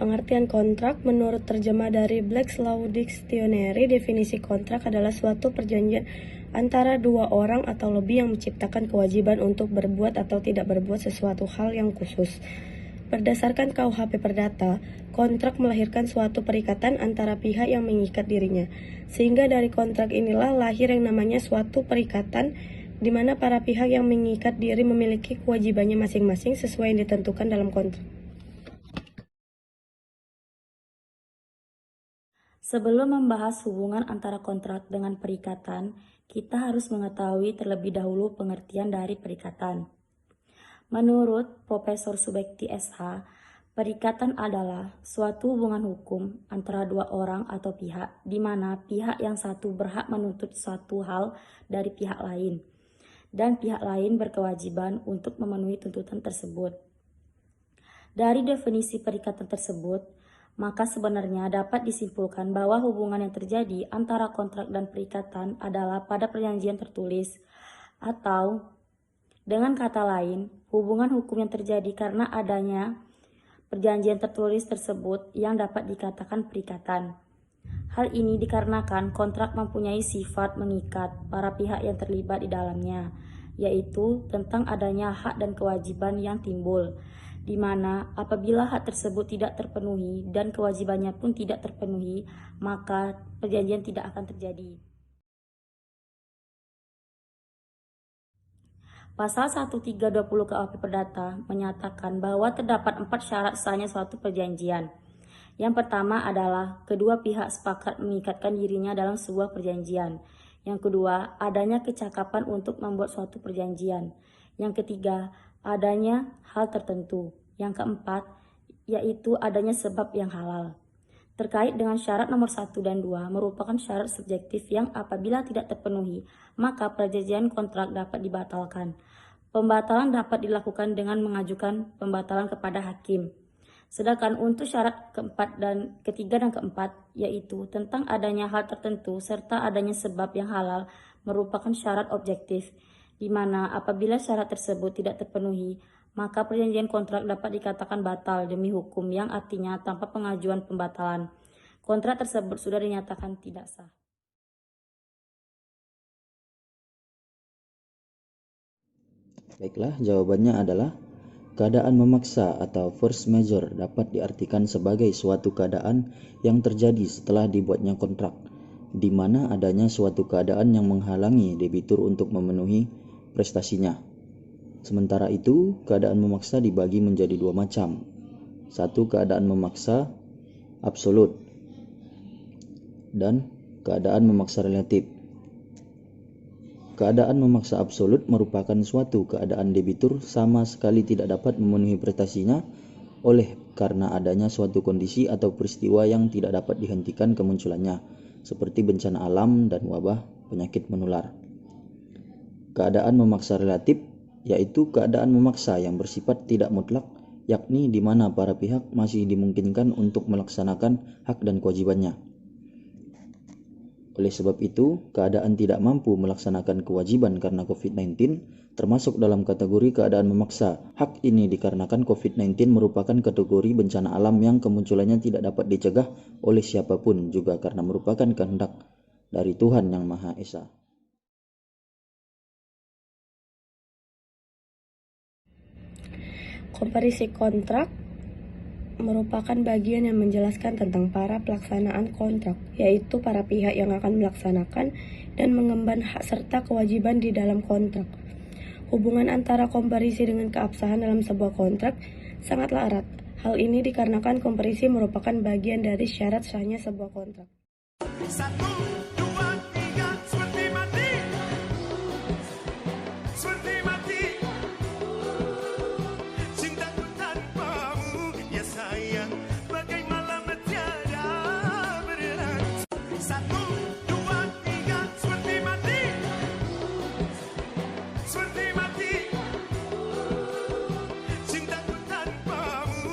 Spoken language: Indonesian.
Pengertian kontrak menurut terjemah dari Black's Law Dictionary, definisi kontrak adalah suatu perjanjian antara dua orang atau lebih yang menciptakan kewajiban untuk berbuat atau tidak berbuat sesuatu hal yang khusus. Berdasarkan KUHP Perdata, kontrak melahirkan suatu perikatan antara pihak yang mengikat dirinya. Sehingga dari kontrak inilah lahir yang namanya suatu perikatan di mana para pihak yang mengikat diri memiliki kewajibannya masing-masing sesuai yang ditentukan dalam kontrak. Sebelum membahas hubungan antara kontrak dengan perikatan, kita harus mengetahui terlebih dahulu pengertian dari perikatan. Menurut Profesor Subekti SH, perikatan adalah suatu hubungan hukum antara dua orang atau pihak, di mana pihak yang satu berhak menuntut suatu hal dari pihak lain, dan pihak lain berkewajiban untuk memenuhi tuntutan tersebut. Dari definisi perikatan tersebut, maka sebenarnya dapat disimpulkan bahwa hubungan yang terjadi antara kontrak dan perikatan adalah pada perjanjian tertulis, atau dengan kata lain, hubungan hukum yang terjadi karena adanya perjanjian tertulis tersebut yang dapat dikatakan perikatan. Hal ini dikarenakan kontrak mempunyai sifat mengikat para pihak yang terlibat di dalamnya, yaitu tentang adanya hak dan kewajiban yang timbul, di mana apabila hak tersebut tidak terpenuhi dan kewajibannya pun tidak terpenuhi, maka perjanjian tidak akan terjadi. Pasal 1320 KUHP Perdata menyatakan bahwa terdapat 4 syarat sahnya suatu perjanjian. Yang pertama adalah kedua pihak sepakat mengikatkan dirinya dalam sebuah perjanjian. Yang kedua, adanya kecakapan untuk membuat suatu perjanjian. Yang ketiga, adanya hal tertentu. Yang keempat, yaitu adanya sebab yang halal. Terkait dengan syarat nomor 1 dan 2 merupakan syarat subjektif yang apabila tidak terpenuhi, maka perjanjian kontrak dapat dibatalkan. Pembatalan dapat dilakukan dengan mengajukan pembatalan kepada hakim. Sedangkan untuk syarat ketiga dan keempat, yaitu tentang adanya hal tertentu serta adanya sebab yang halal, merupakan syarat objektif, di mana apabila syarat tersebut tidak terpenuhi, maka perjanjian kontrak dapat dikatakan batal demi hukum, yang artinya tanpa pengajuan pembatalan, kontrak tersebut sudah dinyatakan tidak sah. Baiklah, jawabannya adalah keadaan memaksa atau force majeure dapat diartikan sebagai suatu keadaan yang terjadi setelah dibuatnya kontrak, di mana adanya suatu keadaan yang menghalangi debitur untuk memenuhi prestasinya. Sementara itu, keadaan memaksa dibagi menjadi dua macam. Satu, keadaan memaksa absolut, dan keadaan memaksa relatif. Keadaan memaksa absolut merupakan suatu keadaan debitur sama sekali tidak dapat memenuhi prestasinya oleh karena adanya suatu kondisi atau peristiwa yang tidak dapat dihentikan kemunculannya, seperti bencana alam dan wabah penyakit menular. Keadaan memaksa relatif yaitu keadaan memaksa yang bersifat tidak mutlak, yakni di mana para pihak masih dimungkinkan untuk melaksanakan hak dan kewajibannya. Oleh sebab itu, keadaan tidak mampu melaksanakan kewajiban karena COVID-19 termasuk dalam kategori keadaan memaksa. Hak ini dikarenakan COVID-19 merupakan kategori bencana alam yang kemunculannya tidak dapat dicegah oleh siapapun, juga karena merupakan kehendak dari Tuhan Yang Maha Esa. Komparisi kontrak merupakan bagian yang menjelaskan tentang para pelaksanaan kontrak, yaitu para pihak yang akan melaksanakan dan mengemban hak serta kewajiban di dalam kontrak. Hubungan antara komparisi dengan keabsahan dalam sebuah kontrak sangatlah erat. Hal ini dikarenakan komparisi merupakan bagian dari syarat sahnya sebuah kontrak.